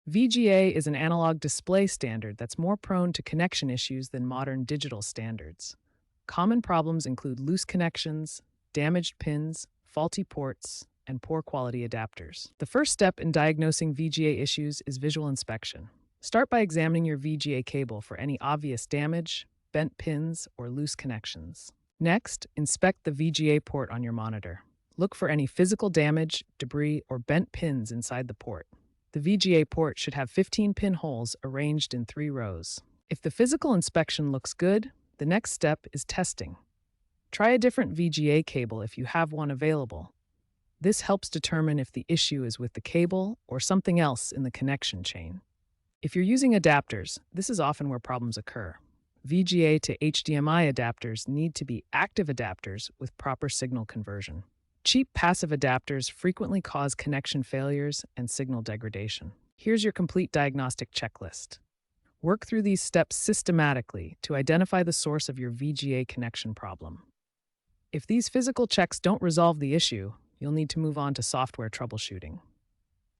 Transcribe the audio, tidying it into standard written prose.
VGA is an analog display standard that's more prone to connection issues than modern digital standards. Common problems include loose connections, damaged pins, faulty ports, and poor quality adapters. The first step in diagnosing VGA issues is visual inspection. Start by examining your VGA cable for any obvious damage, bent pins, or loose connections. Next, inspect the VGA port on your monitor. Look for any physical damage, debris, or bent pins inside the port. The VGA port should have 15 pin holes arranged in 3 rows. If the physical inspection looks good, the next step is testing. Try a different VGA cable if you have one available. This helps determine if the issue is with the cable or something else in the connection chain. If you're using adapters, this is often where problems occur. VGA to HDMI adapters need to be active adapters with proper signal conversion. Cheap passive adapters frequently cause connection failures and signal degradation. Here's your complete diagnostic checklist. Work through these steps systematically to identify the source of your VGA connection problem. If these physical checks don't resolve the issue, you'll need to move on to software troubleshooting.